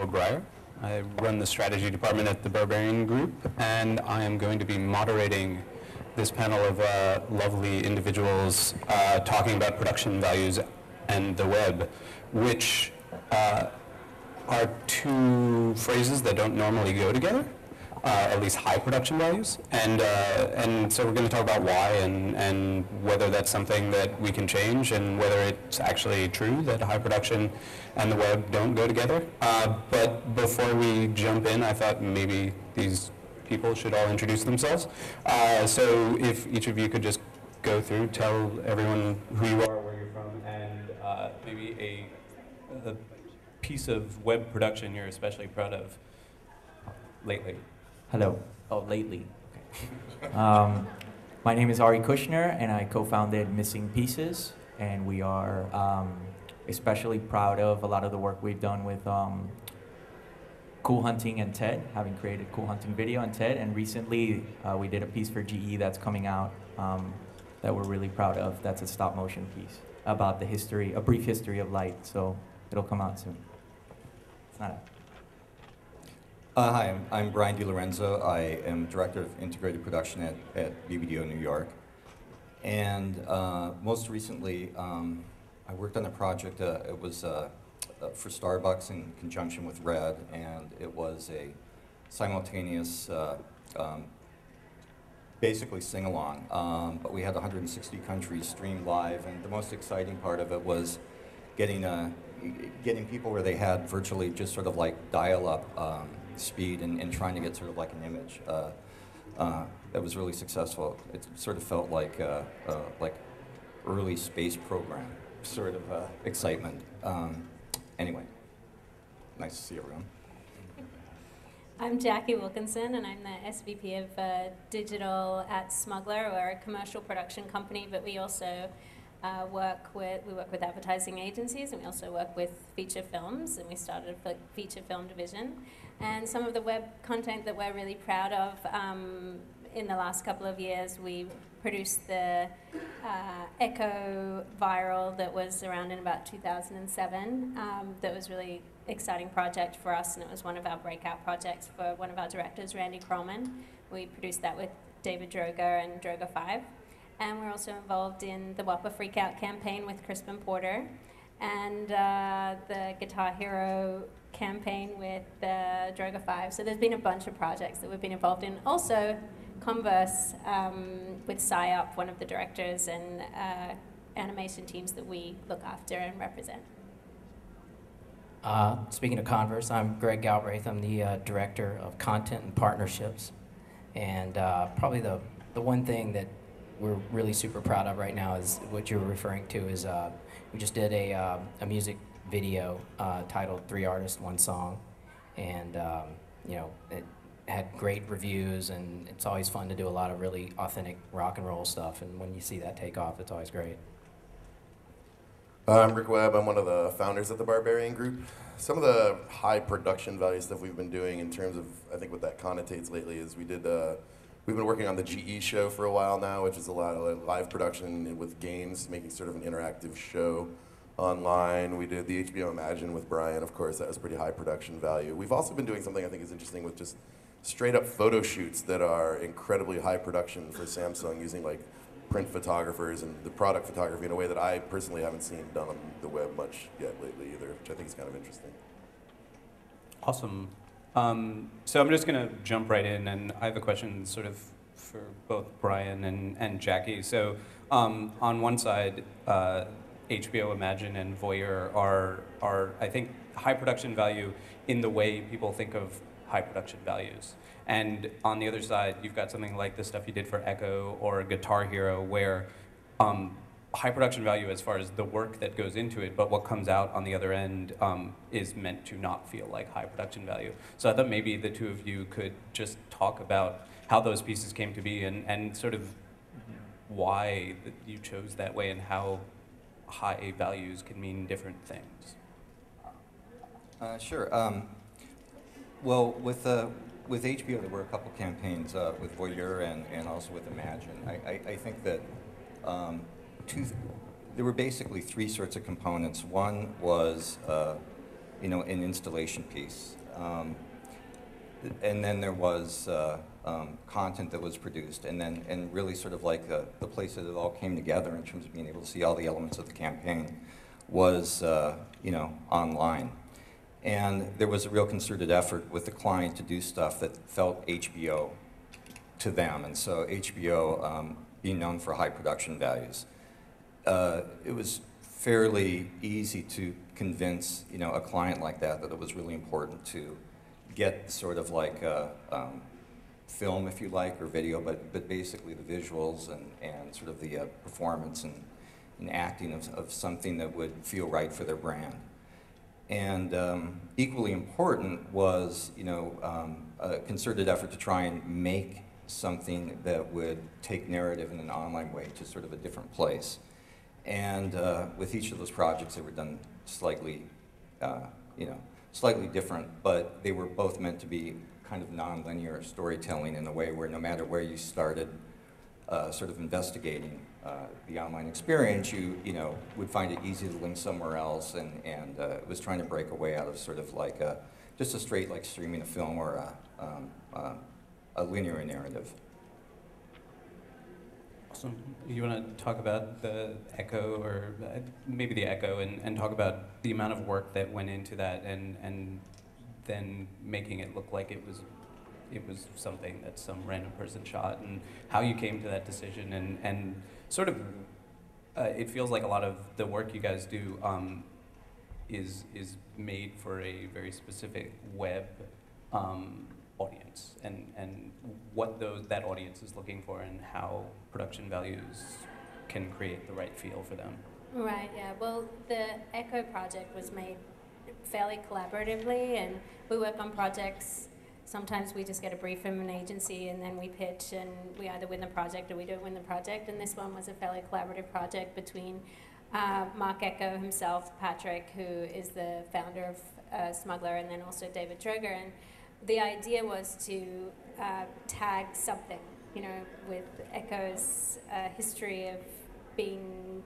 Breyer. I run the strategy department at the Barbarian Group, and I am going to be moderating this panel of lovely individuals talking about production values and the web, which are two phrases that don't normally go together, at least high production values. And so we're going to talk about why and whether that's something that we can change and whether it's actually true that high production and the web don't go together. But before we jump in, I thought maybe these people should all introduce themselves. So if each of you could just go through, tell everyone who you are, where you're from, and maybe a piece of web production you're especially proud of lately. Hello. Oh, lately. Okay. My name is Ari Kushner, and I co-founded Missing Pieces, and we are especially proud of a lot of the work we've done with Cool Hunting and TED, having created Cool Hunting Video and TED, and recently we did a piece for GE that's coming out that we're really proud of. That's a stop motion piece about the history, a brief history of light, so it'll come out soon. It's not out. Hi, I'm Brian DiLorenzo. I am Director of Integrated Production at BBDO New York. And most recently, I worked on a project, it was for Starbucks in conjunction with Red, and it was a simultaneous, basically sing-along. But we had 160 countries streamed live, and the most exciting part of it was getting people where they had virtually just sort of like dial-up speed and trying to get sort of like an image. That was really successful. It sort of felt like early space program sort of excitement. Anyway, nice to see everyone. I'm Jackie Wilkinson, and I'm the SVP of Digital at Smuggler. We're a commercial production company, but we also work with advertising agencies, and we also work with feature films, and we started a feature film division. And some of the web content that we're really proud of, in the last couple of years, we produced the Echo viral that was around in about 2007. That was really exciting project for us, and it was one of our breakout projects for one of our directors, Randy Krollman. We produced that with David Droga and Droga 5. And we're also involved in the Whopper Freakout campaign with Crispin Porter, and the Guitar Hero campaign with Droga 5. So there's been a bunch of projects that we've been involved in. Also, Converse with PsyOp, one of the directors and animation teams that we look after and represent. Speaking of Converse, I'm Greg Galbraith. I'm the Director of Content and Partnerships. And probably the one thing that we're really super proud of right now is what you were referring to is we just did a music video titled 3 Artists, 1 Song. And you know, it had great reviews, and it's always fun to do a lot of really authentic rock and roll stuff. And when you see that take off, it's always great. I'm Rick Webb. I'm one of the founders of the Barbarian Group. Some of the high production value stuff we've been doing in terms of, I think what that connotates lately is we've been working on the GE show for a while now, which is a lot of live production with games, making sort of an interactive show online. We did the HBO Imagine with Brian, of course. That was pretty high production value. We've also been doing something I think is interesting with just straight up photo shoots that are incredibly high production for Samsung, using like print photographers and the product photography in a way that I personally haven't seen done on the web much yet lately either, which I think is kind of interesting. Awesome. So I'm just going to jump right in, and I have a question sort of for both Brian and Jackie. So on one side, HBO Imagine and Voyeur are, I think, high production value in the way people think of high production values. And on the other side, you've got something like the stuff you did for Echo or Guitar Hero, where high production value as far as the work that goes into it, but what comes out on the other end is meant to not feel like high production value. So I thought maybe the two of you could just talk about how those pieces came to be and sort of why you chose that way and how high values can mean different things. Sure. Well, with HBO, there were a couple campaigns with Voyeur and also with Imagine. I think that there were basically 3 sorts of components. One was an installation piece. And then there was content that was produced, and really sort of like the place that it all came together in terms of being able to see all the elements of the campaign was, online. And there was a real concerted effort with the client to do stuff that felt HBO to them, and so HBO being known for high production values. It was fairly easy to convince, a client like that it was really important to get sort of like a film, if you like, or video, but basically the visuals and sort of the performance and acting of something that would feel right for their brand. And equally important was, a concerted effort to try and make something that would take narrative in an online way to sort of a different place. And with each of those projects, they were done slightly, slightly different, but they were both meant to be kind of non-linear storytelling in a way where no matter where you started sort of investigating the online experience, you would find it easy to link somewhere else, and it was trying to break away out of sort of like just a straight like streaming a film or a linear narrative. Awesome. You want to talk about the echo, or maybe the echo, and talk about the amount of work that went into that, and then making it look like it was something that some random person shot, and how you came to that decision, and sort of it feels like a lot of the work you guys do is made for a very specific web audience, and what that audience is looking for, and how production values can create the right feel for them. Right, yeah. Well, the Echo project was made fairly collaboratively, and we work on projects. Sometimes we just get a brief from an agency and then we pitch, and we either win the project or we don't win the project. And this one was a fairly collaborative project between Mark Echo himself, Patrick, who is the founder of Smuggler, and then also David Droger. And the idea was to tag something, with Echo's history of being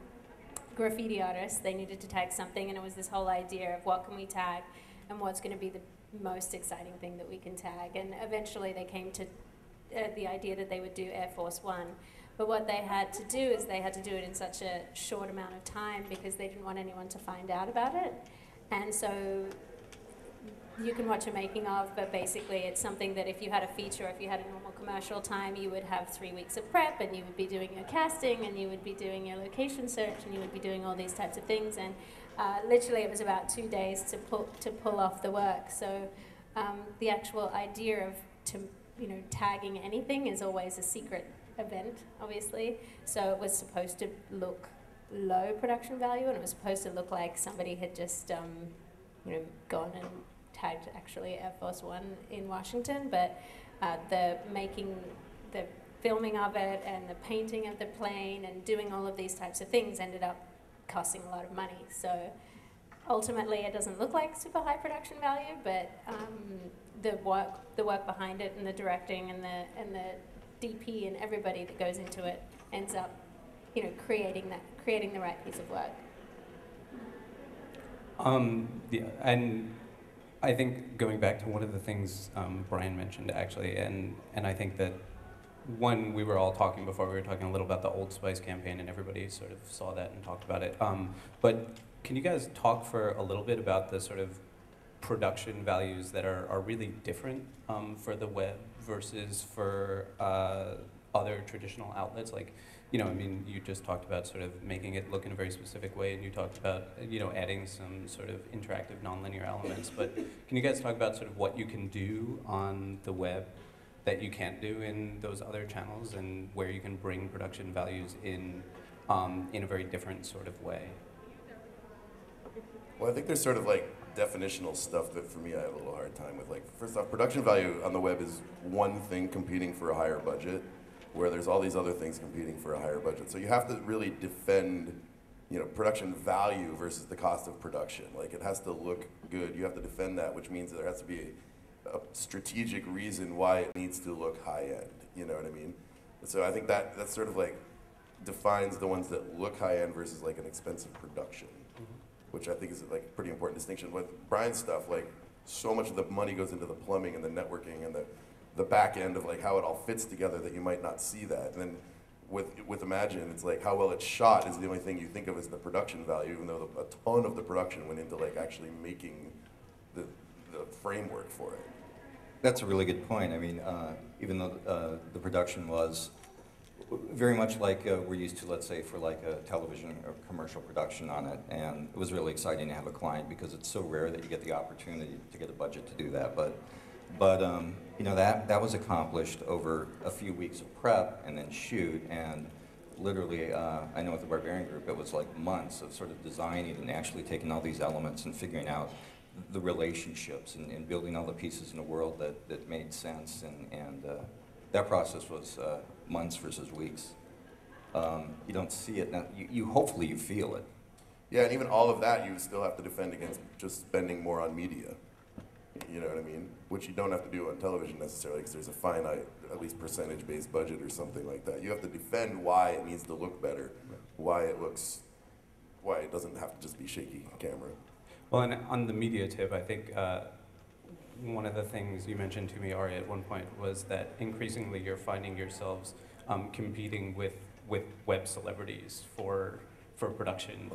graffiti artists. They needed to tag something, and it was this whole idea of what can we tag and what's going to be the most exciting thing that we can tag. And eventually they came to the idea that they would do Air Force One. But what they had to do is they had to do it in such a short amount of time because they didn't want anyone to find out about it. And so you can watch a making of, but basically it's something that if you had a feature, if you had a normal commercial time, you would have 3 weeks of prep, and you would be doing your casting, and you would be doing your location search, and you would be doing all these types of things. And literally it was about 2 days to pull off the work. So the actual idea of tagging anything is always a secret event, obviously. So it was supposed to look low production value, and it was supposed to look like somebody had just gone and tagged actually Air Force One in Washington, but the filming of it and the painting of the plane and doing all of these types of things ended up costing a lot of money. So ultimately it doesn't look like super high production value, but the work behind it, and the directing and the DP and everybody that goes into it ends up creating the right piece of work. Yeah, and I think going back to one of the things Brian mentioned actually, and I think that one, we were all talking before, we were talking a little about the Old Spice campaign, and everybody sort of saw that and talked about it. But can you guys talk for a little bit about the sort of production values that are really different for the web versus for other traditional outlets? Like, you just talked about sort of making it look in a very specific way, and you talked about, adding some sort of interactive nonlinear elements. But can you guys talk about sort of what you can do on the web that you can't do in those other channels, and where you can bring production values in a very different sort of way? Well, I think there's sort of like definitional stuff that for me I have a little hard time with. Like, first off, production value on the web is one thing competing for a higher budget, where there's all these other things competing for a higher budget. So you have to really defend, production value versus the cost of production. Like, it has to look good. You have to defend that, which means there has to be a strategic reason why it needs to look high end. You know what I mean? And so I think that sort of like defines the ones that look high end versus like an expensive production. which I think is like a pretty important distinction. With Brian's stuff, like so much of the money goes into the plumbing and the networking and the back end of like how it all fits together that you might not see that. And then with Imagine, it's like how well it's shot is the only thing you think of as the production value, even though a ton of the production went into like actually making the framework for it. That's a really good point. I mean, even though the production was very much like we're used to, let's say, for like a television or commercial production on it, and it was really exciting to have a client because it's so rare that you get the opportunity to get a budget to do that. But you know, that was accomplished over a few weeks of prep and then shoot, and literally, I know with the Barbarian Group, it was like months of sort of designing and actually taking all these elements and figuring out the relationships and building all the pieces in a world that made sense, and that process was months versus weeks. You don't see it now. You hopefully you feel it. Yeah, and even all of that, you still have to defend against just spending more on media. You know what I mean? Which you don't have to do on television necessarily, because there's a finite, at least percentage-based budget or something like that. You have to defend why it needs to look better, why it doesn't have to just be shaky camera. Well, and on the media tip, I think one of the things you mentioned to me, Ari, at one point was that increasingly you're finding yourselves competing with web celebrities for production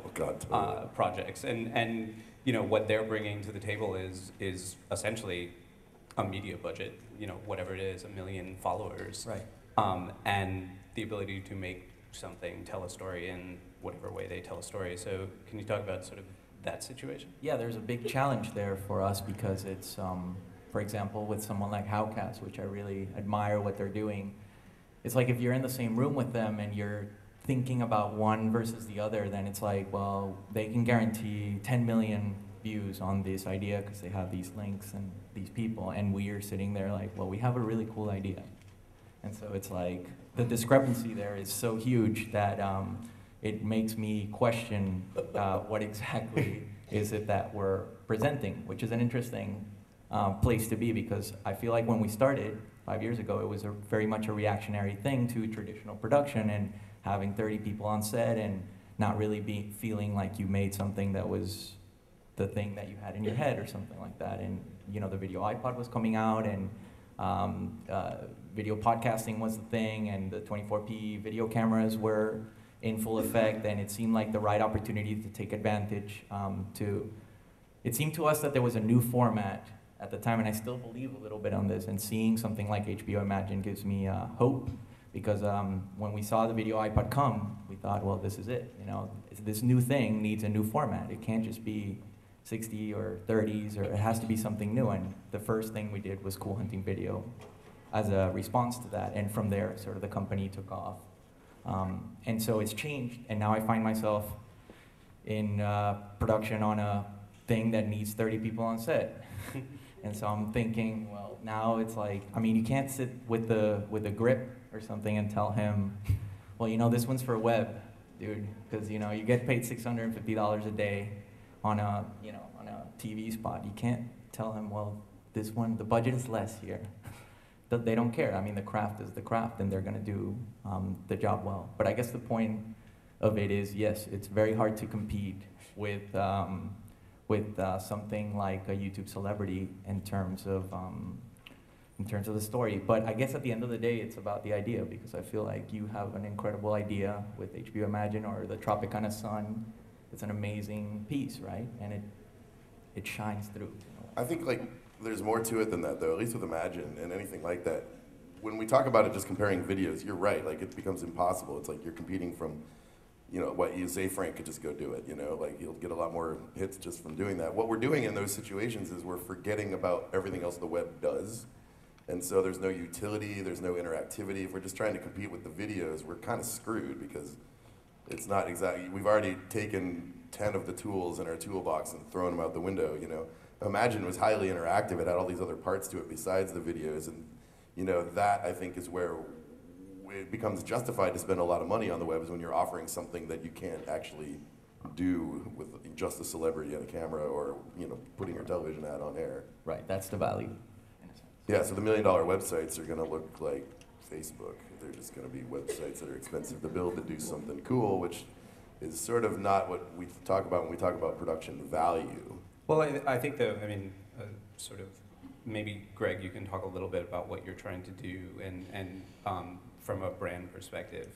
projects, and you know what they're bringing to the table is essentially a media budget, you know, whatever it is, 1 million followers, Right. And the ability to make something tell a story in whatever way they tell a story. So can you talk about sort of that situation? Yeah, there's a big challenge there for us because it's, for example, with someone like Howcast, which I really admire what they're doing. It's like if you're in the same room with them and you're thinking about one versus the other, then it's like, well, they can guarantee 10 million views on this idea because they have these links and these people, and we are sitting there like, well, we have a really cool idea. And so it's like, the discrepancy there is so huge that it makes me question what exactly is it that we're presenting, which is an interesting place to be, because I feel like when we started 5 years ago, it was very much a reactionary thing to traditional production and having 30 people on set and not really feeling like you made something that was the thing that you had in your head or something like that. And you know, the video iPod was coming out, and video podcasting was the thing, and the 24p video cameras were in full effect, and it seemed like the right opportunity to take advantage it seemed to us that there was a new format at the time, and I still believe a little bit on this, and seeing something like HBO Imagine gives me hope, because when we saw the video iPod come, we thought, well, this is it, you know, this new thing needs a new format. It can't just be 60 or 30s, or it has to be something new, and the first thing we did was Cool Hunting Video as a response to that, and from there, sort of the company took off. And so it's changed, and now I find myself in production on a thing that needs 30 people on set. And so I'm thinking, well, now it's like, I mean, you can't sit with a grip or something and tell him, well, you know, this one's for web, dude, because you know you get paid $650 a day on a TV spot. You can't tell him, well, this one, the budget is less here. They don't care. I mean, the craft is the craft, and they're going to do the job well. But I guess the point of it is, yes, it's very hard to compete with something like a YouTube celebrity in terms of the story. But I guess at the end of the day, it's about the idea, because I feel like you have an incredible idea with HBO Imagine or the Tropicana Sun. It's an amazing piece, right? And it shines through. I think like there's more to it than that, though, at least with Imagine and anything like that. When we talk about it just comparing videos, you're right, like it becomes impossible. It's like you're competing from, you know, what you say Frank could just go do it, you know, like he'll get a lot more hits just from doing that. What we're doing in those situations is we're forgetting about everything else the web does. And so there's no utility, there's no interactivity. If we're just trying to compete with the videos, we're kind of screwed, because it's not exactly, we've already taken 10 of the tools in our toolbox and thrown them out the window, you know. Imagine was highly interactive. It had all these other parts to it besides the videos, and you know, that I think is where it becomes justified to spend a lot of money on the web, is when you're offering something that you can't actually do with just a celebrity and a camera, or you know, putting your television ad on air. Right, that's the value. Yeah, so the $1 million websites are going to look like Facebook. They're just going to be websites that are expensive to build that do something cool, which is sort of not what we talk about when we talk about production value. Well, I think that, I mean, sort of, maybe Greg, you can talk a little bit about what you're trying to do and from a brand perspective,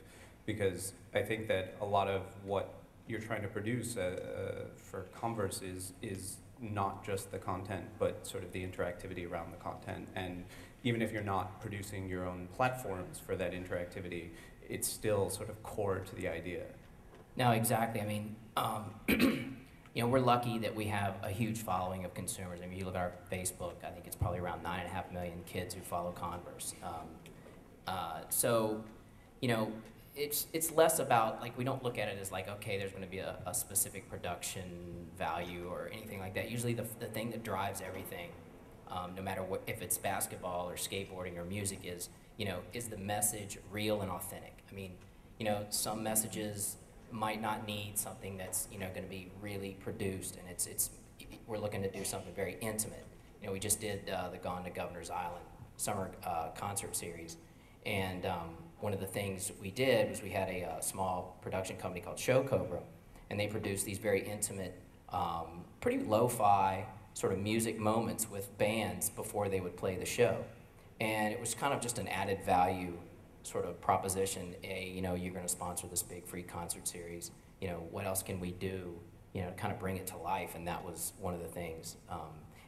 because I think that a lot of what you're trying to produce for Converse is not just the content, but sort of the interactivity around the content. And even if you're not producing your own platforms for that interactivity, it's still sort of core to the idea. No, exactly. I mean, you know, we're lucky that we have a huge following of consumers. I mean, you look at our Facebook, I think it's probably around 9.5 million kids who follow Converse. So, you know, it's less about, like, we don't look at it as like, okay, there's going to be a specific production value or anything like that. Usually the thing that drives everything, no matter what, if it's basketball or skateboarding or music, is, you know, is the message real and authentic? I mean, you know, some messages might not need something that's, you know, going to be really produced, and we're looking to do something very intimate. You know, we just did the Gone to Governor's Island summer concert series, and one of the things we did was we had a small production company called Show Cobra, and they produced these very intimate, pretty lo-fi sort of music moments with bands before they would play the show. And it was kind of just an added value sort of proposition. You know, you're going to sponsor this big free concert series. You know, what else can we do, you know, to kind of bring it to life? And that was one of the things.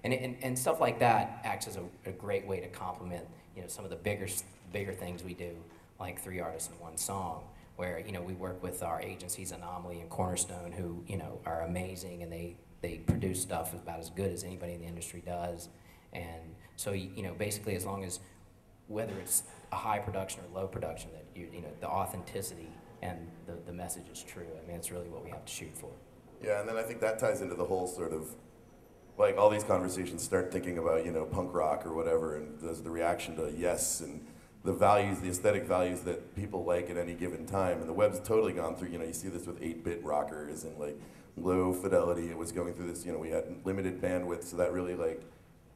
And stuff like that acts as a great way to complement, you know, some of the bigger things we do, like 3 artists in 1 song, where, you know, we work with our agencies Anomaly and Cornerstone, who, you know, are amazing, and they produce stuff about as good as anybody in the industry does. And so, you know, basically, as long as, whether it's a high production or low production, that you know, the authenticity and the message is true. I mean, it's really what we have to shoot for. Yeah, and then I think that ties into the whole sort of, like, all these conversations start thinking about, you know, punk rock or whatever, and there's the reaction to yes, and the values, the aesthetic values that people like at any given time. And the web's totally gone through, you know, you see this with 8-bit rockers and, like, low fidelity. It was going through this, you know, we had limited bandwidth, so that really, like,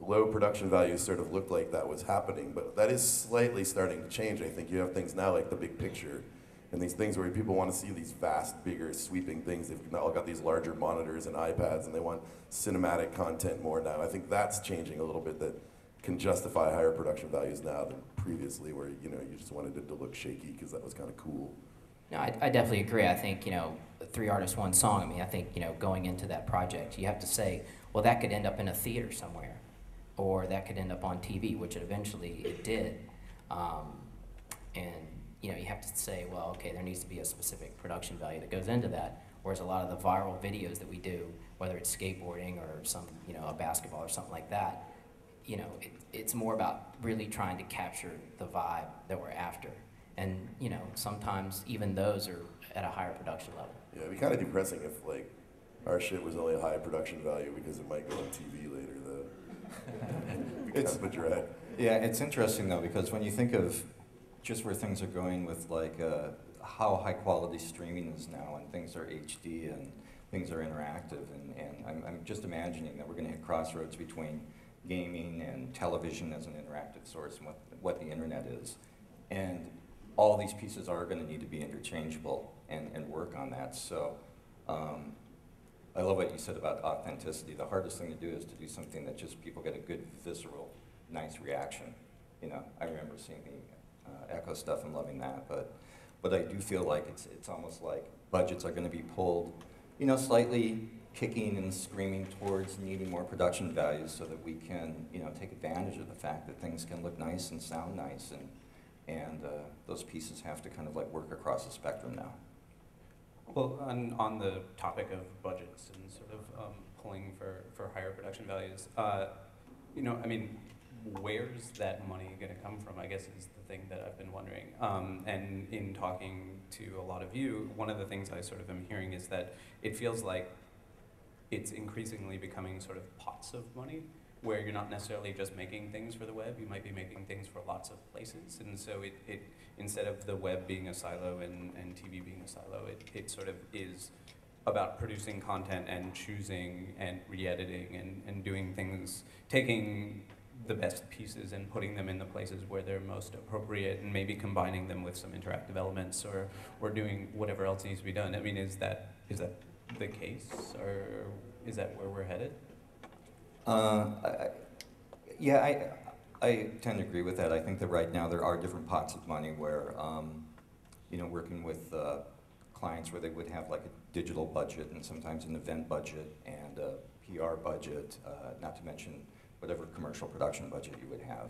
low production values sort of looked like that was happening. But that is slightly starting to change. I think you have things now like the big picture, and these things where people want to see these vast, bigger, sweeping things. They've all got these larger monitors and iPads, and they want cinematic content more now. I think that's changing a little bit, that can justify higher production values now than previously, where, you know, you just wanted it to look shaky because that was kind of cool. No, I definitely agree. I think, you know, 3 artists, 1 song. I mean, I think, you know, going into that project, you have to say, well, that could end up in a theater somewhere, or that could end up on TV, which eventually it did. And, you know, you have to say, well, okay, there needs to be a specific production value that goes into that. Whereas a lot of the viral videos that we do, whether it's skateboarding or some, you know, a basketball or something like that, you know, it's more about really trying to capture the vibe that we're after. And, you know, sometimes even those are at a higher production level. Yeah, it'd be kind of depressing if, like, our shit was only a high production value because it might go on TV later, though. It's a drag. Yeah, it's interesting, though, because when you think of just where things are going with, like, how high quality streaming is now, and things are HD and things are interactive, and I'm just imagining that we're going to hit crossroads between gaming and television as an interactive source and what the internet is. And all these pieces are going to need to be interchangeable and work on that. So I love what you said about authenticity. The hardest thing to do is to do something that just people get a good, visceral, nice reaction. You know, I remember seeing the Echo stuff and loving that, but I do feel like it's almost like budgets are going to be pulled, you know, slightly kicking and screaming towards needing more production values so that we can, you know, take advantage of the fact that things can look nice and sound nice, and those pieces have to kind of like work across the spectrum now. Well, on the topic of budgets and sort of pulling for higher production values, you know, I mean, where's that money going to come from, I guess, is the thing that I've been wondering. And in talking to a lot of you, one of the things I sort of am hearing is that it feels like it's increasingly becoming sort of pots of money, where you're not necessarily just making things for the web, you might be making things for lots of places. And so it instead of the web being a silo and TV being a silo, it sort of is about producing content and choosing and re-editing and doing things, taking the best pieces and putting them in the places where they're most appropriate, and maybe combining them with some interactive elements, or doing whatever else needs to be done. I mean, is that the case, or is that where we're headed? Yeah, I tend to agree with that. I think that right now there are different pots of money where, you know, working with clients where they would have like a digital budget and sometimes an event budget and a PR budget, not to mention whatever commercial production budget you would have,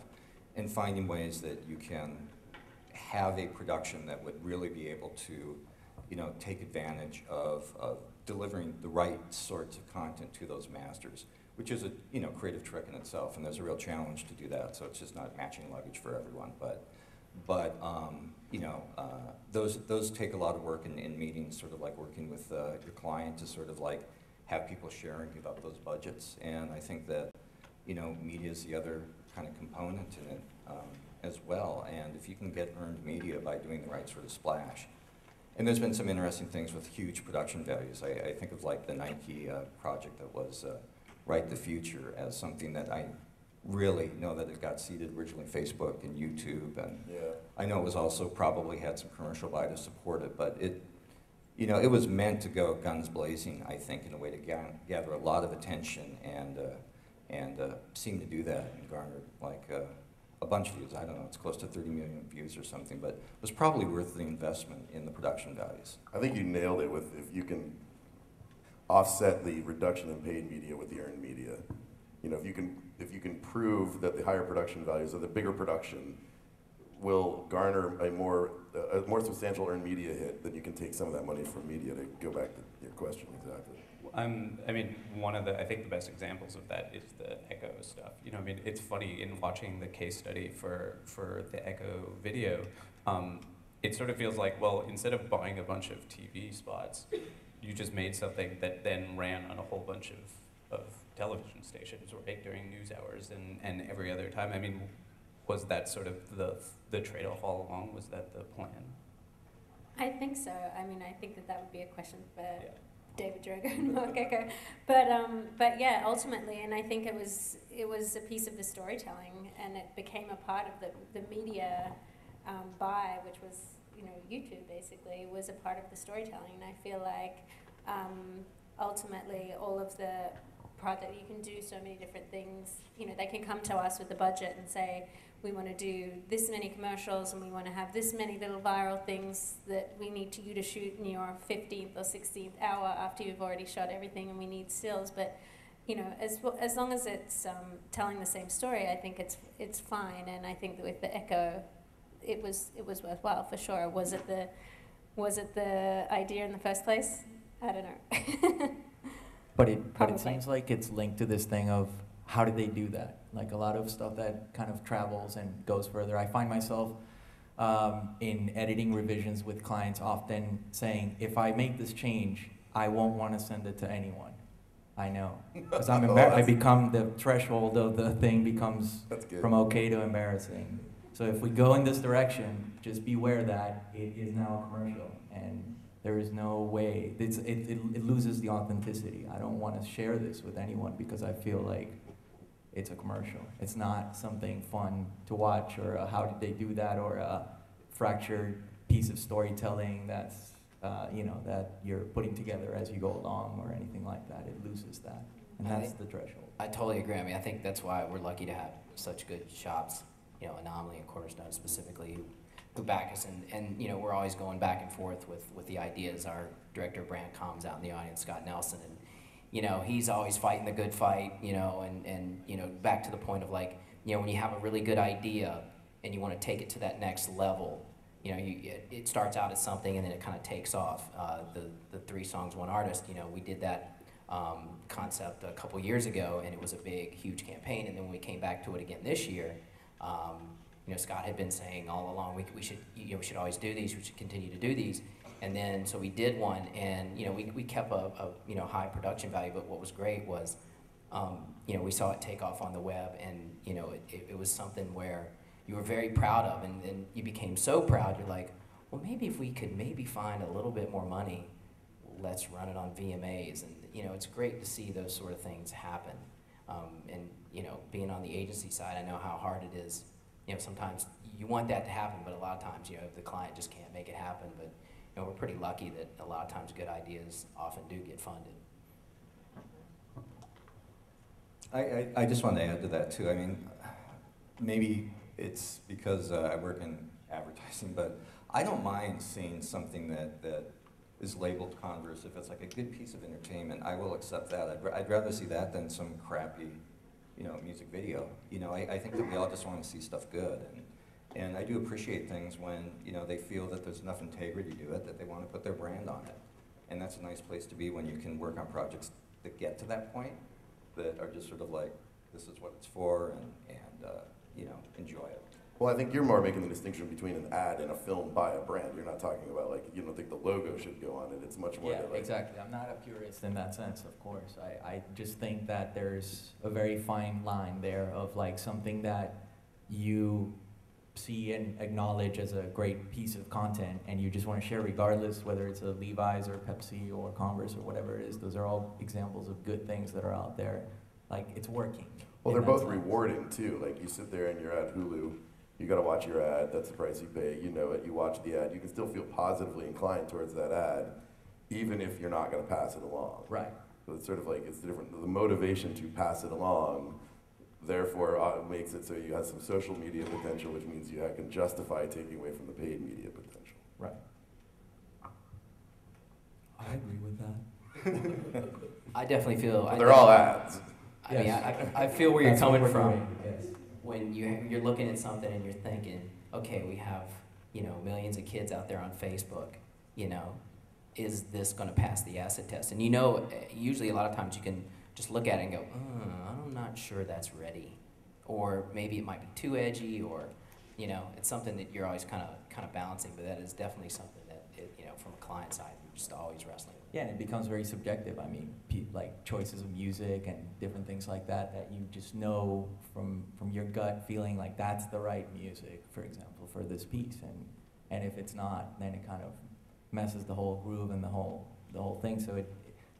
and finding ways that you can have a production that would really be able to, you know, take advantage of delivering the right sorts of content to those masters, which is a, you know, creative trick in itself, and there's a real challenge to do that. So it's just not matching luggage for everyone, but you know, those take a lot of work in meetings, sort of like working with your client to sort of like have people sharing about those budgets. And I think that, you know, media is the other kind of component in it as well. And if you can get earned media by doing the right sort of splash. And there's been some interesting things with huge production values. I think of like the Nike project that was Write the Future as something that I really know that it got seeded originally Facebook and YouTube, and Yeah. I know it was also probably had some commercial buy to support it, but it, you know, it was meant to go guns blazing, I think, in a way to gather a lot of attention and seemed to do that and garnered like a bunch of views. I don't know, it's close to 30 million views or something, but it was probably worth the investment in the production values. I think you nailed it with if you can offset the reduction in paid media with the earned media. You know, if you can prove that the higher production values of the bigger production will garner a more substantial earned media hit, then you can take some of that money from media to go back to your question exactly. I mean, I think the best examples of that is the Echo stuff. You know, I mean, it's funny in watching the case study for the Echo video, it sort of feels like, well, instead of buying a bunch of TV spots, you just made something that then ran on a whole bunch of television stations, right, during news hours and every other time. I mean, was that sort of the trade-off all along? Was that the plan? I think so. I mean, I think that would be a question for David Drogo and Mark Echo. But yeah, ultimately, and I think it was a piece of the storytelling, and it became a part of the media buy, which was, you know, YouTube basically was a part of the storytelling. And I feel like ultimately all of the project, you can do so many different things. You know, they can come to us with the budget and say, we want to do this many commercials and we want to have this many little viral things that we need you to shoot in your 15th or 16th hour after you've already shot everything, and we need stills. But, you know, as long as it's telling the same story, I think it's fine. And I think that with the Echo, it was worthwhile for sure. Was it the idea in the first place? I don't know. But it seems like it's linked to this thing of how did they do that? Like a lot of stuff that kind of travels and goes further. I find myself in editing revisions with clients often saying, if I make this change, I won't want to send it to anyone. I know. Because I'm embarrassed. I become the threshold of the thing becomes from okay to embarrassing. So if we go in this direction, just beware that it is now a commercial. And there is no way, it loses the authenticity. I don't want to share this with anyone because I feel like it's a commercial. It's not something fun to watch, or how did they do that, or a fractured piece of storytelling that's, you know, that you're putting together as you go along or anything like that. It loses that, and that's the threshold. I totally agree. I mean, I think that's why we're lucky to have such good shops, you know, Anomaly and Cornerstone specifically, who back us, and you know, we're always going back and forth with the ideas. Our director of brand comms out in the audience, Scott Nelson, and you know, he's always fighting the good fight, you know, and you know, back to the point of like, you know, when you have a really good idea and you want to take it to that next level, you know, it starts out as something and then it kind of takes off. The 3 songs, 1 artist, you know, we did that concept a couple years ago, and it was a big, huge campaign. And then when we came back to it again this year, you know, Scott had been saying all along, we should always do these, we should continue to do these. And then, so we did one, and, you know, we kept a you know, high production value, but what was great was, you know, we saw it take off on the web, and, you know, it was something where you were very proud of, and then you became so proud, you're like, well, maybe if we could maybe find a little bit more money, let's run it on VMAs. And, you know, it's great to see those sort of things happen. And being on the agency side, I know how hard it is. Sometimes you want that to happen, but a lot of times, the client just can't make it happen. But we're pretty lucky that a lot of times good ideas often do get funded. I just want to add to that too. I mean, maybe it's because I work in advertising, but I don't mind seeing something that is labeled Converse. If it's like a good piece of entertainment, I will accept that. I'd rather see that than some crappy, music video. I think that we all just want to see stuff good, and I do appreciate things when they feel that there's enough integrity to it that they want to put their brand on it, and that's a nice place to be when you can work on projects that get to that point, that are just sort of like, this is what it's for, and enjoy it. Well, I think you're more making the distinction between an ad and a film by a brand. You're not talking about, like, you don't think the logo should go on it. It's much more that, like, exactly. I'm not a purist in that sense, of course. I just think that there's a very fine line there of like something that you see and acknowledge as a great piece of content and you just want to share regardless whether it's a Levi's or Pepsi or Converse or whatever it is. Those are all examples of good things that are out there. Like, it's working. well, they're both rewarding too. Like, you sit there and you're at Hulu, you got to watch your ad. That's the price you pay. You know it. You watch the ad. You can still feel positively inclined towards that ad, even if you're not going to pass it along. Right. So it's sort of like, it's different. The motivation to pass it along, therefore, makes it so you have some social media potential, which means you can justify taking away from the paid media potential. Right. I agree with that. I definitely feel. They're all ads. I mean, I feel where you're coming from. When you're looking at something and you're thinking, okay, we have millions of kids out there on Facebook. Is this going to pass the acid test? And usually a lot of times you can just look at it and go, I'm not sure that's ready, or maybe it might be too edgy, or it's something that you're always kind of balancing. But that is definitely something that from a client side, you're just always wrestling with. Yeah, and it becomes very subjective. I mean, like choices of music and different things like that you just know from your gut feeling like that's the right music, for example, for this piece. And if it's not, then it kind of messes the whole groove and the whole thing. So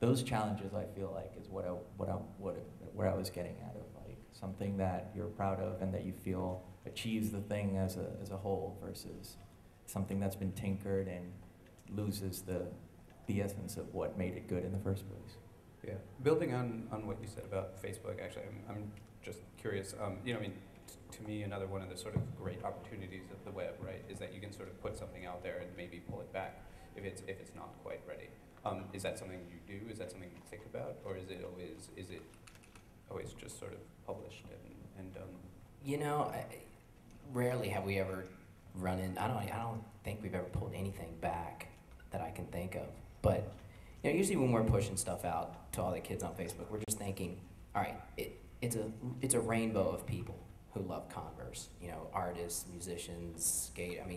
those challenges, I feel like, is where I was getting at, of like something that you're proud of and that you feel achieves the thing as a whole versus something that's been tinkered and loses the essence of what made it good in the first place. Yeah, building on what you said about Facebook, actually, I'm just curious. To me, another one of the sort of great opportunities of the web, right, is that you can sort of put something out there and maybe pull it back if it's not quite ready. Is that something you do? Is that something you think about, or is it always just sort of published and done? Rarely have we ever run in. I don't think we've ever pulled anything back that I can think of. But usually when we're pushing stuff out to all the kids on Facebook, we're just thinking, all right, it's a rainbow of people who love Converse. Artists, musicians,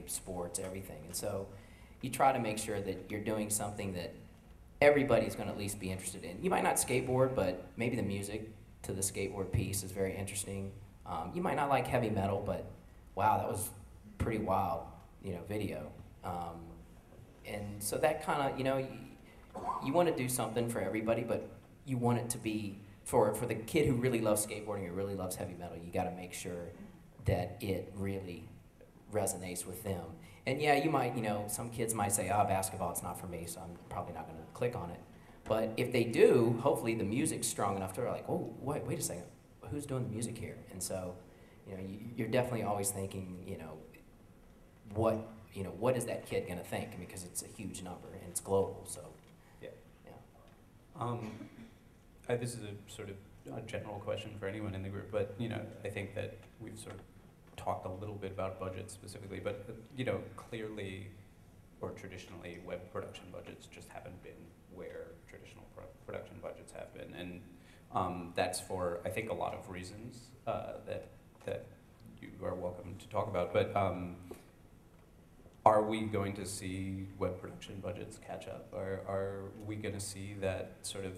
sports, everything. And so you try to make sure that you're doing something that everybody's going to at least be interested in. You might not skateboard, but maybe the music to the skateboard piece is very interesting. You might not like heavy metal, but wow, that was pretty wild, video. And so that kind of, you want to do something for everybody, but you want it to be, for the kid who really loves skateboarding or really loves heavy metal, you got to make sure that it really resonates with them. And yeah, you might, some kids might say, basketball, it's not for me, so I'm probably not going to click on it. But if they do, hopefully the music's strong enough to like, oh, wait a second, who's doing the music here? And so, you're definitely always thinking, what is that kid going to think? Because it's a huge number and it's global, so. Yeah. This is a sort of a general question for anyone in the group, but I think that we've sort of talked a little bit about budgets specifically, but clearly or traditionally, web production budgets just haven't been where traditional production budgets have been, and that's for I think a lot of reasons that you are welcome to talk about. But are we going to see web production budgets catch up? Are we going to see that sort of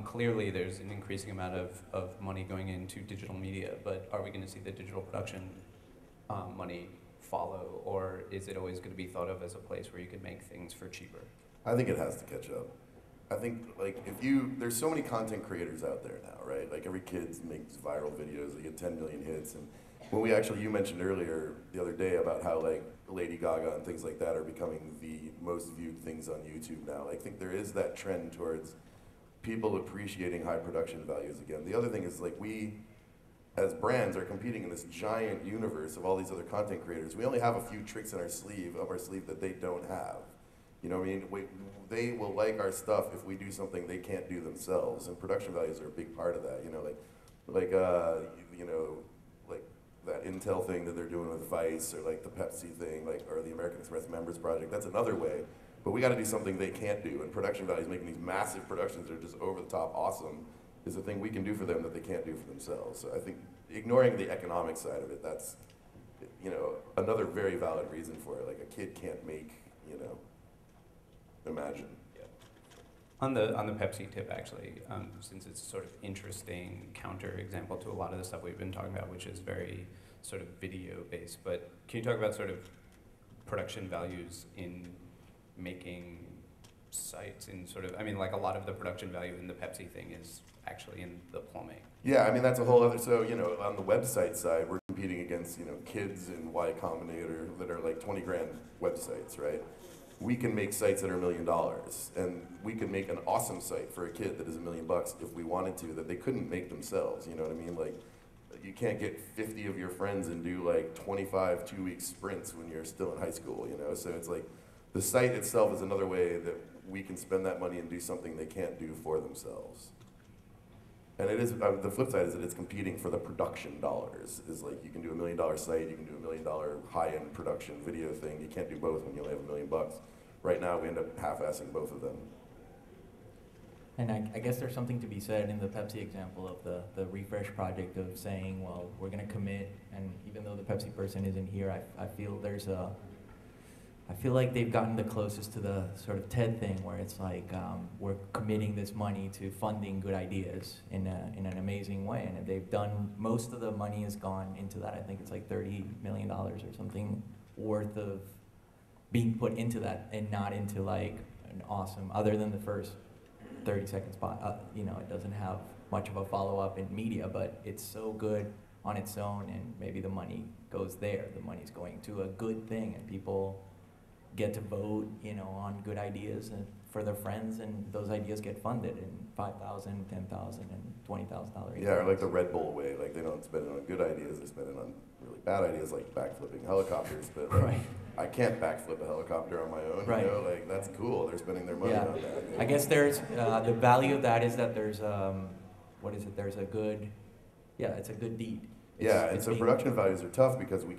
clearly there's an increasing amount of money going into digital media, but are we going to see the digital production money follow, or is it always going to be thought of as a place where you could make things for cheaper? I think it has to catch up. I think like there's so many content creators out there now, right? Like every kid makes viral videos, they get 10 million hits, and when you mentioned earlier the other day about how like Lady Gaga and things like that are becoming the most viewed things on YouTube now. I think there is that trend towards people appreciating high production values again. The other thing is like we, as brands, are competing in this giant universe of all these other content creators. We only have a few tricks in our sleeve, that they don't have. You know what I mean? They will like our stuff if we do something they can't do themselves, and production values are a big part of that. You know, like that Intel thing that they're doing with Vice, or like the Pepsi thing, or the American Express Members Project. That's another way. But we got to do something they can't do, and production values, making these massive productions that are just over the top awesome, is a thing we can do for them that they can't do for themselves. So I think ignoring the economic side of it, that's another very valid reason for it. Like a kid can't make, imagine. Yeah. On the Pepsi tip, actually, since it's sort of interesting counter example to a lot of the stuff we've been talking about, which is very sort of video based. But can you talk about sort of production values in making sites, in sort of, I mean, like a lot of the production value in the Pepsi thing is actually in the plumbing. Yeah, I mean, that's a whole other, so, on the website side, we're competing against, kids in Y Combinator that are like 20 grand websites, right? We can make sites that are $1 million, and we could make an awesome site for a kid that is $1 million if we wanted to, that they couldn't make themselves, you know what I mean? Like, you can't get 50 of your friends and do like 25 2-week sprints when you're still in high school, So it's like, the site itself is another way that we can spend that money and do something they can't do for themselves. And it is, the flip side is that it's competing for the production dollars. Is like, you can do $1 million site, you can do $1 million high-end production video thing. You can't do both when you only have $1 million. Right now, we end up half-assing both of them. And I guess there's something to be said in the Pepsi example of the refresh project of saying, well, we're going to commit, and even though the Pepsi person isn't here, I feel like they've gotten the closest to the sort of TED thing where it's like we're committing this money to funding good ideas in an amazing way, and they've done, most of the money has gone into that. I think it's like $30 million or something worth of being put into that, and not into like an awesome, other than the first 30-second spot. It doesn't have much of a follow-up in media, but it's so good on its own, and maybe the money goes there. The money's going to a good thing, and people get to vote, on good ideas and for their friends, and those ideas get funded in $5,000, $10,000, and $20,000. Yeah, or like the Red Bull way. Like, they don't spend it on good ideas; they spend it on really bad ideas, like backflipping helicopters. But like, Right. I can't backflip a helicopter on my own. Right. Like, that's cool. They're spending their money on that. I guess there's the value of that is that there's There's a good, it's a good deed. And so production values are tough because we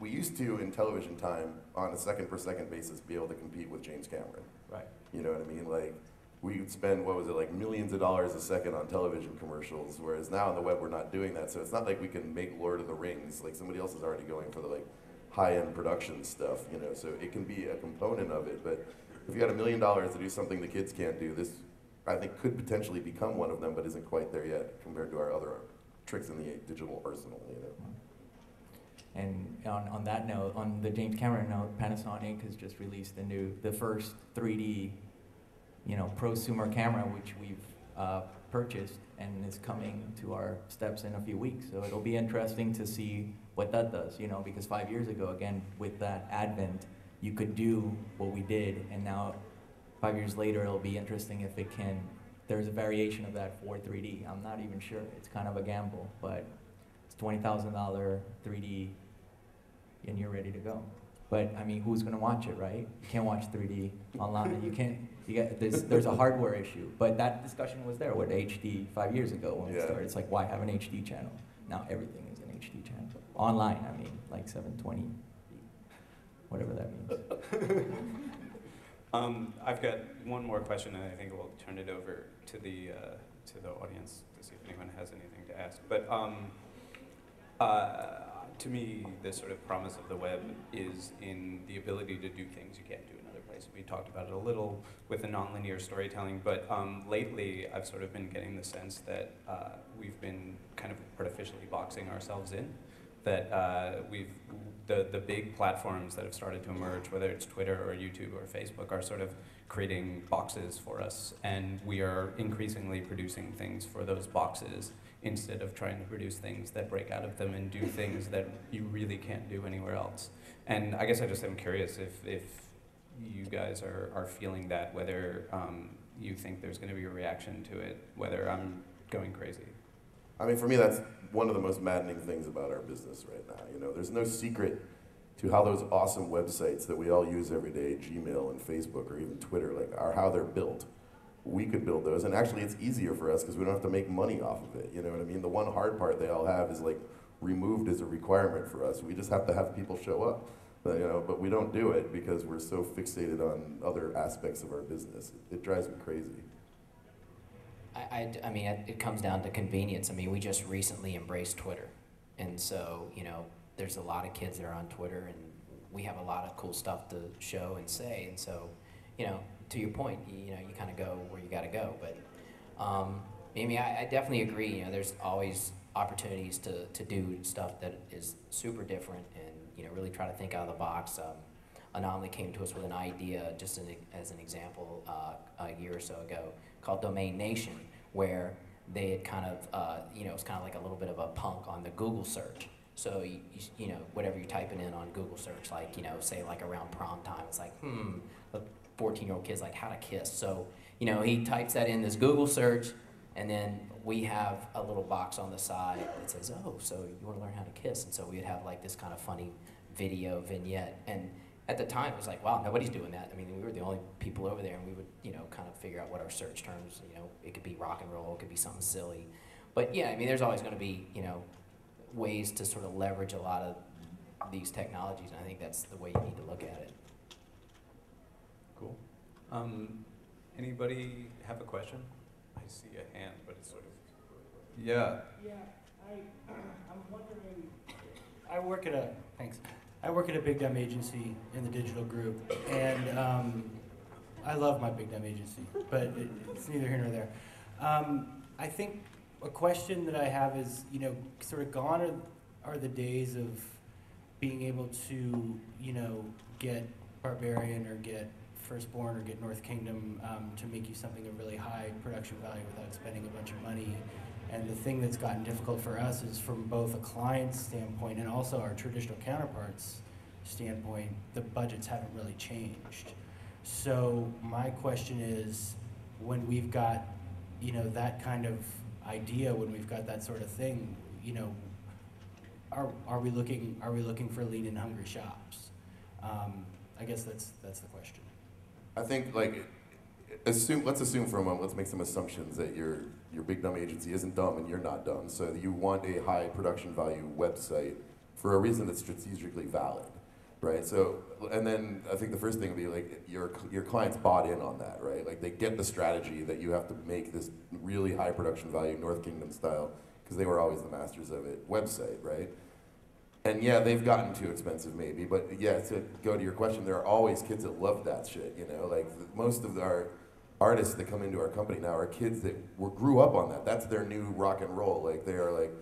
used to, in television time, on a second per second basis, be able to compete with James Cameron. Right. You know what I mean? Like, we would spend, like millions of dollars a second on television commercials, whereas now on the web we're not doing that. So it's not like we can make Lord of the Rings. Like, somebody else is already going for the high-end production stuff, So it can be a component of it, but if you got $1 million to do something the kids can't do, this, I think, could potentially become one of them, but isn't quite there yet compared to our other tricks in the digital arsenal, And on that note, on the James Cameron note, Panasonic has just released the first 3D, prosumer camera, which we've purchased and is coming to our steps in a few weeks. So it'll be interesting to see what that does, because 5 years ago, again, with that advent, you could do what we did, and now 5 years later, it'll be interesting if it can. There's a variation of that for 3D. I'm not even sure. It's kind of a gamble, but it's $20,000 3D, and you're ready to go. But I mean, who's going to watch it, right? You can't watch 3D online. You can't. There's a hardware issue. But that discussion was there with HD 5 years ago when we started. It's like, why have an HD channel? Now everything is an HD channel. Online, I mean, like 720, whatever that means. I've got one more question, and I think we'll turn it over to the audience to see if anyone has anything to ask. But to me, the sort of promise of the web is in the ability to do things you can't do in other places. We talked about it a little with the nonlinear storytelling, but lately I've sort of been getting the sense that we've been kind of artificially boxing ourselves in, that the big platforms that have started to emerge, whether it's Twitter or YouTube or Facebook, are sort of creating boxes for us, and we are increasingly producing things for those boxes instead of trying to produce things that break out of them and do things that you really can't do anywhere else. And I guess I just am curious if you guys are feeling that, whether you think there's going to be a reaction to it, whether I'm going crazy. I mean, for me, that's one of the most maddening things about our business right now. You know, there's no secret to how those awesome websites that we all use every day, Gmail and Facebook or even Twitter, like, are how they're built. We could build those, and actually it's easier for us because we don't have to make money off of it, you know what I mean? The one hard part they all have is like removed as a requirement for us. We just have to have people show up, you know, but we don't do it because we're so fixated on other aspects of our business. It drives me crazy. I mean, it comes down to convenience. I mean, we just recently embraced Twitter, and so, you know, there's a lot of kids that are on Twitter, and we have a lot of cool stuff to show and say, and so, you know, to your point, you know, you kind of go where you got to go. But I mean, I definitely agree. You know, there's always opportunities to do stuff that is super different, and, you know, really try to think out of the box. Anomaly came to us with an idea, just as an example, a year or so ago, called Domain Nation, where they had kind of, you know, it's kind of like a little bit of a punk on the Google search. So, you know, whatever you're typing in on Google search, like, you know, say like around prom time, it's like, the 14-year-old kid's like, how to kiss. So, you know, he types that in this Google search, and then we have a little box on the side that says, oh, so you want to learn how to kiss. And so we'd have like this kind of funny video vignette. And at the time, it was like, wow, nobody's doing that. I mean, we were the only people over there, and we would, you know, kind of figure out what our search terms, you know, it could be rock and roll, it could be something silly. But yeah, I mean, there's always going to be, you know, ways to sort of leverage a lot of these technologies, and I think that's the way you need to look at it. Cool. Anybody have a question? I see a hand, but it's sort of, yeah. Yeah, I'm wondering, I work at a big dumb agency in the digital group, and I love my big dumb agency, but it's neither here nor there. I think a question that I have is, you know, sort of gone are the days of being able to, you know, get Barbarian or get Firstborn or get North Kingdom to make you something of really high production value without spending a bunch of money. And the thing that's gotten difficult for us is from both a client's standpoint and also our traditional counterparts' standpoint, the budgets haven't really changed. So my question is, when we've got, you know, that kind of idea, when we've got that sort of thing, you know, are we looking for lean and hungry shops? I guess that's the question. I think, like, let's assume for a moment, let's make some assumptions that your big dumb agency isn't dumb and you're not dumb. So you want a high production value website for a reason that's strategically valid, right? So, and then I think the first thing would be like your clients bought in on that, right? Like they get the strategy that you have to make this really high production value North Kingdom style, because they were always the masters of it, website, right? And yeah, they've gotten too expensive maybe, but yeah, to go to your question, there are always kids that love that shit, you know? Like most of our artists that come into our company now are kids that grew up on that. That's their new rock and roll. Like they are like,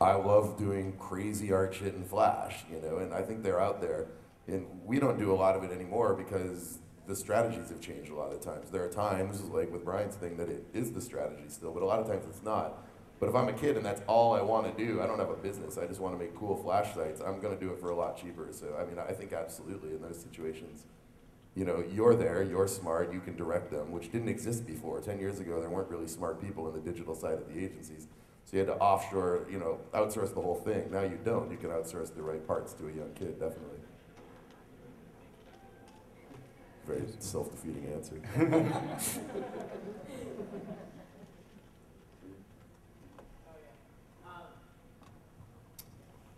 I love doing crazy art shit in Flash, you know? And I think they're out there. And we don't do a lot of it anymore because the strategies have changed a lot of times. There are times, like with Brian's thing, that it is the strategy still, but a lot of times it's not. But if I'm a kid and that's all I want to do, I don't have a business, I just want to make cool Flash sites, I'm going to do it for a lot cheaper. So, I mean, I think absolutely in those situations, you know, you're there, you're smart, you can direct them, which didn't exist before. 10 years ago, there weren't really smart people in the digital side of the agencies. So you had to offshore, you know, outsource the whole thing. Now you don't. You can outsource the right parts to a young kid, definitely. Very self-defeating answer.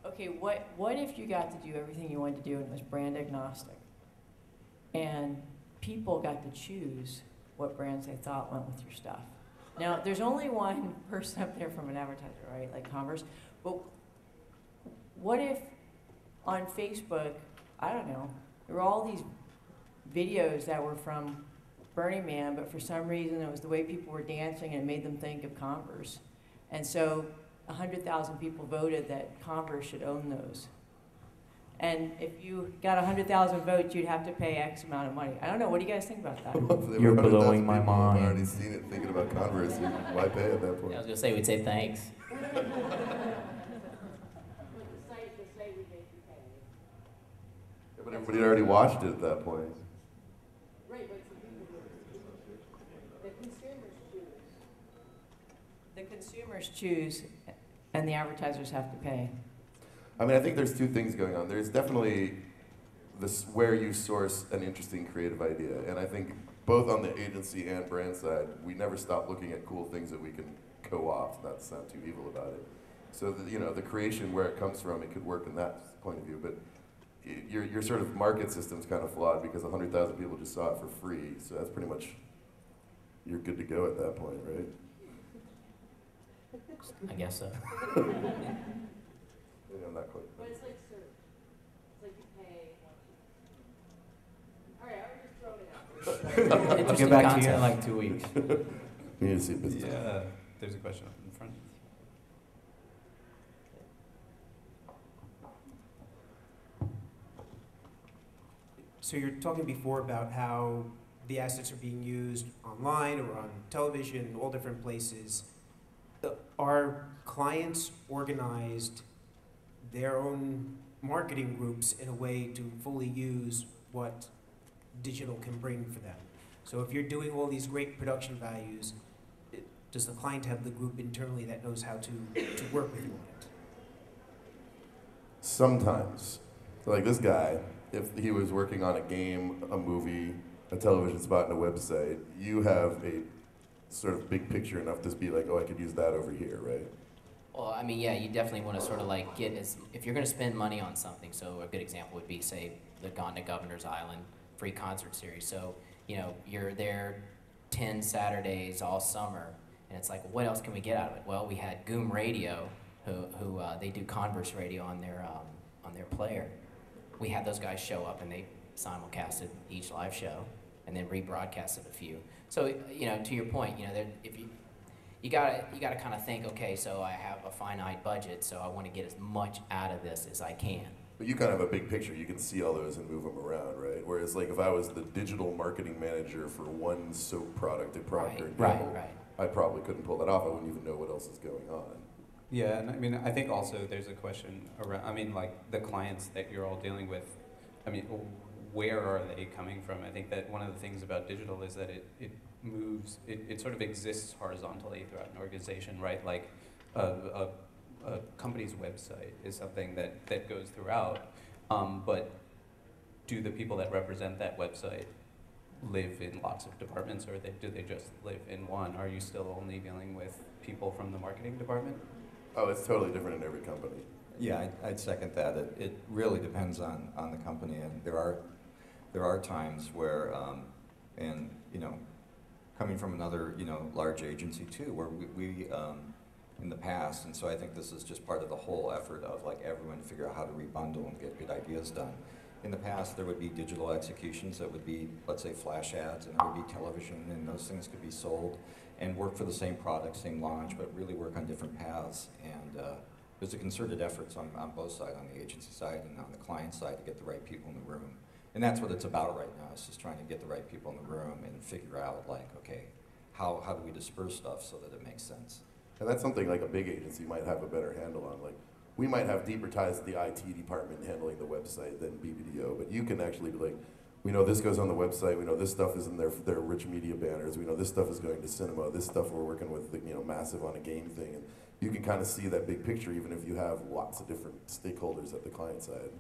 Okay, what if you got to do everything you wanted to do and it was brand agnostic? And people got to choose what brands they thought went with your stuff. Now, there's only one person up there from an advertiser, right? Like Converse. But what if on Facebook, I don't know, there were all these videos that were from Burning Man, but for some reason it was the way people were dancing and it made them think of Converse. And so 100,000 people voted that Converse should own those. And if you got 100,000 votes, you'd have to pay X amount of money. I don't know. What do you guys think about that? You're blowing my I've mind. already seen it, thinking about controversy. Why pay at that point? I was gonna say we'd say thanks. Yeah, but everybody had already watched it at that point. The consumers choose, and the advertisers have to pay. I mean, I think there's two things going on. There's definitely this where you source an interesting creative idea, and I think both on the agency and brand side, we never stop looking at cool things that we can co-opt. Not to sound too evil about it. So the creation where it comes from, it could work in that point of view, but your sort of market system's kind of flawed because 100,000 people just saw it for free. So that's pretty much you're good to go at that point, right? I guess so. Maybe I'm not quite. But it's like service. It's like you pay. All right, I was just throwing it out. I'll Interesting get back to you in concept. like 2 weeks. We need to see business. Yeah, there's a question up in front. So you're talking before about how the assets are being used online or on television, all different places. Are clients organized their own marketing groups in a way to fully use what digital can bring for them? So if you're doing all these great production values, does the client have the group internally that knows how to work with you on it? Sometimes. So like this guy, if he was working on a game, a movie, a television spot, and a website, you have a sort of big picture enough to be like, oh, I could use that over here, right? Well, I mean, yeah, you definitely want to sort of like get if you're going to spend money on something. So a good example would be, say, the Gone to Governor's Island free concert series. So you're there 10 Saturdays all summer, and it's like, what else can we get out of it? Well, we had Goom Radio, who they do Converse radio on their player. We had those guys show up, and they simulcasted each live show, and then rebroadcasted a few. So to your point, if you gotta kind of think, okay, so I have a finite budget, so I want to get as much out of this as I can. But you kind of have a big picture. You can see all those and move them around, right? Whereas, like, if I was the digital marketing manager for one soap product at Procter & Gamble, Right. I probably couldn't pull that off. I wouldn't even know what else is going on. Yeah, and I mean, I think also there's a question around, I mean, like the clients that you're all dealing with, I mean, where are they coming from? I think that one of the things about digital is that it moves, it sort of exists horizontally throughout an organization, right? Like a company's website is something that goes throughout, but do the people that represent that website live in lots of departments, or do they just live in one? Are you still only dealing with people from the marketing department? Oh, it's totally different in every company. Yeah, I'd second that. It really depends on the company, and there are times where, and coming from another large agency too, where we in the past, and so I think this is just part of the whole effort of like everyone figure out how to rebundle and get good ideas done. In the past, there would be digital executions that would be, let's say, flash ads, and there would be television, and those things could be sold and work for the same product, same launch, but really work on different paths. And there's a concerted efforts on both sides, on the agency side and on the client side, to get the right people in the room. And that's what it's about right now, is just trying to get the right people in the room and figure out, like, okay, how do we disperse stuff so that it makes sense? And that's something like a big agency might have a better handle on. Like, we might have deeper ties to the IT department handling the website than BBDO, but you can actually be like, we know this goes on the website, we know this stuff is in their rich media banners, we know this stuff is going to cinema, this stuff we're working with, massive on a game thing. And you can kind of see that big picture even if you have lots of different stakeholders at the client side.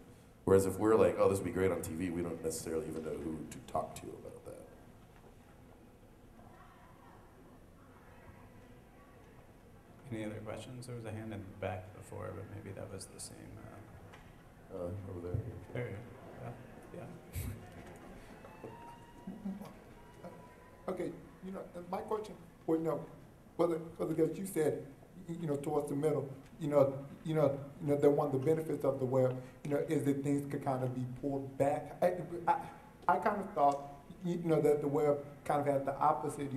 Whereas if we're like, oh, this would be great on TV, we don't necessarily even know who to talk to about that. Any other questions? There was a hand in the back before, but maybe that was the same. Over there. There, yeah. Okay, my question, well, because you said, towards the middle, that one of the benefits of the web, is that things could kind of be pulled back. I kind of thought that the web kind of has the opposite,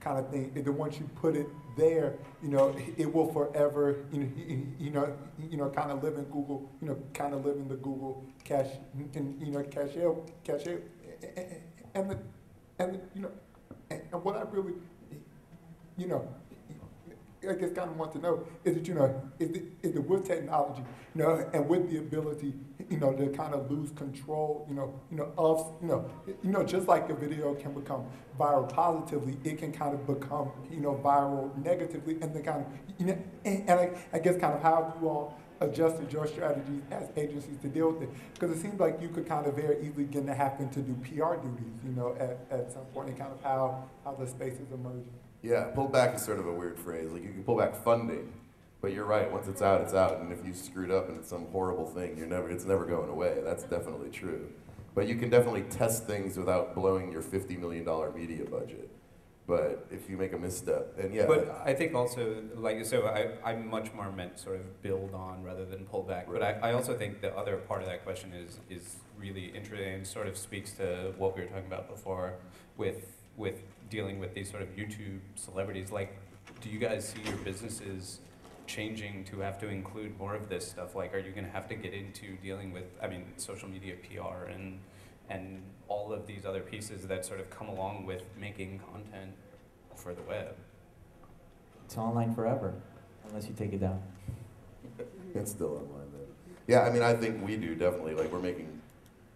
kind of thing. Is that once you put it there, it will forever, kind of live in Google, kind of live in the Google cache, cache, and and what I really, I guess kind of want to know is that, is that with technology, and with the ability, to kind of lose control, of, just like a video can become viral positively, it can kind of become, viral negatively, and then kind of, and I guess kind of how you all adjusted your strategies as agencies to deal with it, because it seems like you could kind of very easily get to happen to do PR duties, at some point, and kind of how the space is emerging. Yeah, pull back is sort of a weird phrase. Like, you can pull back funding, but you're right. Once it's out, it's out. And if you screwed up and it's some horrible thing, it's never going away. That's definitely true. But you can definitely test things without blowing your $50 million media budget. But if you make a misstep, and yeah. But I think also, I much more meant sort of build on rather than pull back. Right. But I also think the other part of that question is really interesting and sort of speaks to what we were talking about before with dealing with these sort of YouTube celebrities. Like, do you guys see your businesses changing to have to include more of this stuff? Like, are you going to have to get into dealing with, social media PR and all of these other pieces that sort of come along with making content for the web? It's online forever, unless you take it down. It's still online then. Yeah, I think we do, definitely. Like,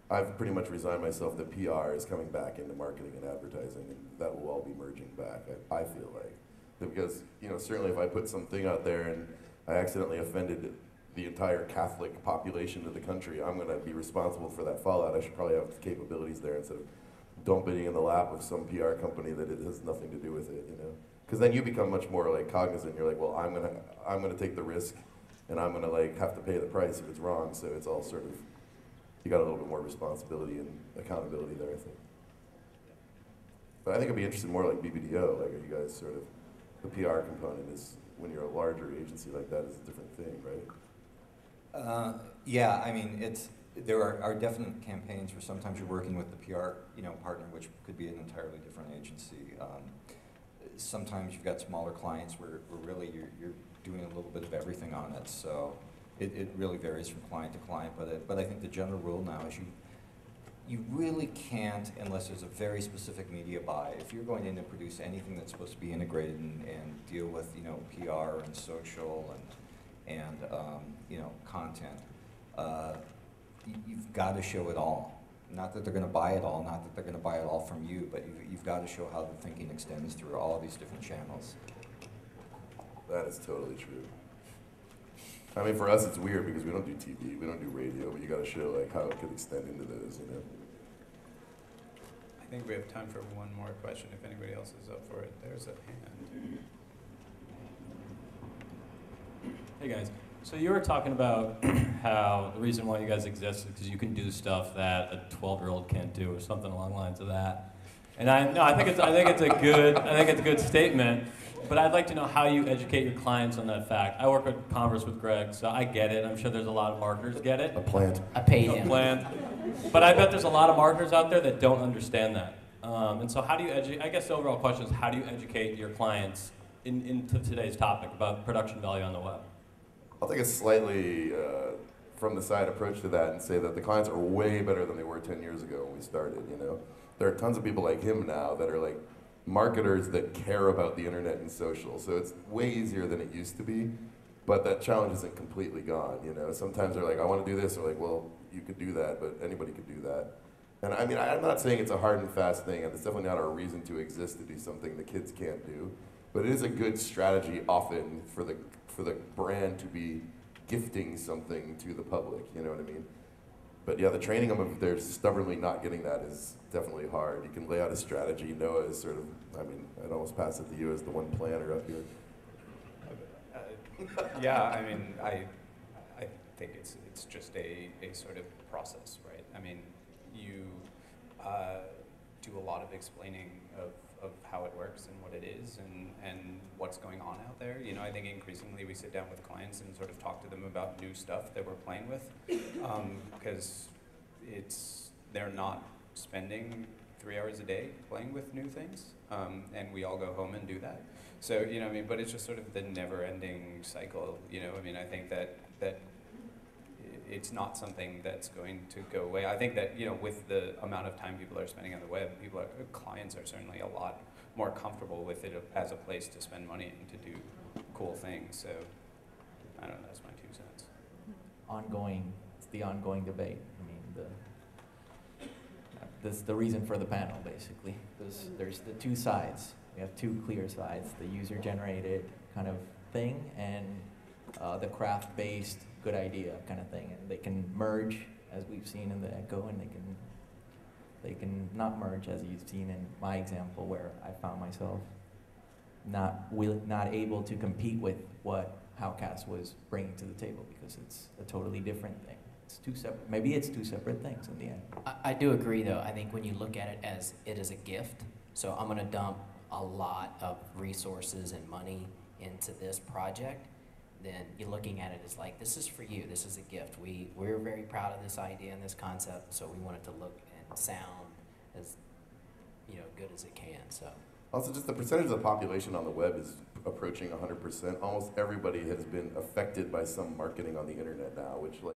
I've pretty much resigned myself that PR is coming back into marketing and advertising, and that will all be merging back, I feel like. Because, certainly if I put something out there and I accidentally offended the entire Catholic population of the country, I'm going to be responsible for that fallout. I should probably have capabilities there instead of dumping it in the lap of some PR company that it has nothing to do with it, Because then you become much more like cognizant. You're like, well, I'm gonna take the risk, and I'm gonna have to pay the price if it's wrong. So it's all sort of, you got a little bit more responsibility and accountability there, I think. But I think I'd be interested more like BBDO. Like, are you guys sort of, the PR component is, when you're a larger agency like that, is a different thing, right? Yeah, there are definite campaigns where sometimes you're working with the PR, partner, which could be an entirely different agency. Sometimes you've got smaller clients where really you're doing a little bit of everything on it. So it really varies from client to client. But I think the general rule now is you really can't, unless there's a very specific media buy. If you're going in to produce anything that's supposed to be integrated and deal with PR and social and content, you've got to show it all. Not that they're going to buy it all, not that they're going to buy it all from you, but you've got to show how the thinking extends through all of these different channels. That is totally true. For us, it's weird because we don't do TV, we don't do radio, but you got to show how it could extend into those, I think we have time for one more question if anybody else is up for it. There's a hand. Hey guys, so you were talking about how the reason why you guys exist is because you can do stuff that a 12-year-old can't do, or something along the lines of that. And I think it's a good statement. But I'd like to know how you educate your clients on that fact. I work at Converse with Greg, so I get it. I'm sure there's a lot of marketers get it. A plant. I paid A him. plant. But I bet there's a lot of marketers out there that don't understand that. And so how do you educate, I guess the overall question is, how do you educate your clients into today's topic about production value on the web? I'll take a slightly from the side approach to that and say that the clients are way better than they were 10 years ago when we started, There are tons of people like him now that are like marketers that care about the internet and social. So it's way easier than it used to be, but that challenge isn't completely gone, Sometimes they're like, I want to do this. They're like, well, you could do that, but anybody could do that. And I'm not saying it's a hard and fast thing, and it's definitely not our reason to exist to do something the kids can't do, but it is a good strategy often for the brand to be gifting something to the public, you know what I mean? But yeah, the training them if they're stubbornly not getting that is definitely hard. You can lay out a strategy. Noah is sort of, I'd almost pass it to you as the one planner up here. I think it's just a sort of process, right? You do a lot of explaining of how it works and what it is and what's going on out there. I think increasingly we sit down with clients and sort of talk to them about new stuff that we're playing with, because they're not spending 3 hours a day playing with new things, and we all go home and do that. So, you know, I mean, but it's just sort of the never-ending cycle, you know. I mean, I think that it's not something that's going to go away. I think that, you know, with the amount of time people are spending on the web, clients are certainly a lot more comfortable with it as a place to spend money and to do cool things. So, I don't know, that's my 2 cents. It's the ongoing debate. I mean, this is the reason for the panel, basically. There's the 2 sides. We have 2 clear sides, the user-generated kind of thing and the craft-based good idea kind of thing. And they can merge, as we've seen in the Echo, and they can not merge, as you've seen in my example, where I found myself not able to compete with what Howcast was bringing to the table, because it's a totally different thing. It's 2 separate. Maybe it's 2 separate things in the end. I do agree, though. I think when you look at it as a gift, so I'm going to dump a lot of resources and money into this project, then you're looking at it as like, this is for you, this is a gift. We're very proud of this idea and this concept, so we want it to look and sound as, you know, good as it can. So Also, just the percentage of the population on the web is approaching 100%. Almost everybody has been affected by some marketing on the internet now, which, like,